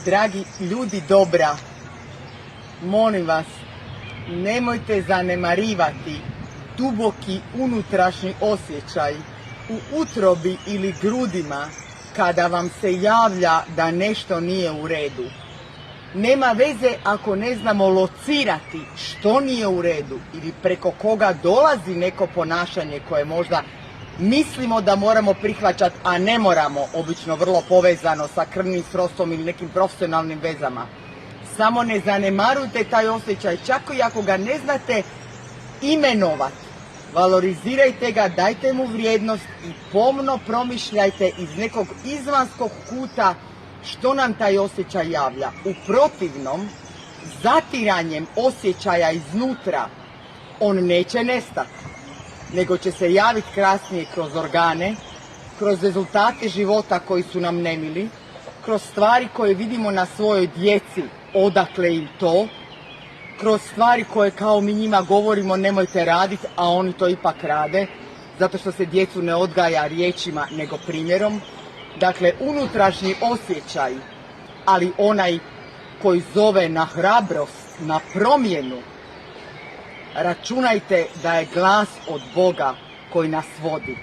Dragi ljudi dobra, molim vas, nemojte zanemarivati duboki unutrašnji osjećaj u utrobi ili grudima kada vam se javlja da nešto nije u redu. Nema veze ako ne znamo locirati što nije u redu ili preko koga dolazi neko ponašanje koje možda mislimo da moramo prihvaćati, a ne moramo, obično vrlo povezano sa krvnim srodstvom ili nekim profesionalnim vezama. Samo ne zanemarujte taj osjećaj, čak i ako ga ne znate imenovati. Valorizirajte ga, dajte mu vrijednost i pomno promišljajte iz nekog izvanjskog kuta što nam taj osjećaj javlja. U protivnom, zatiranjem osjećaja iznutra, on neće nestati, nego će se javiti kasnije kroz organe, kroz rezultate života koji su nam nemili, kroz stvari koje vidimo na svojoj djeci, odakle im to, kroz stvari koje kao mi njima govorimo nemojte raditi, a oni to ipak rade, zato što se djecu ne odgaja riječima nego primjerom. Dakle, unutrašnji osjećaj, ali onaj koji zove na hrabrost, na promjenu, računajte da je glas od Boga koji nas vodi.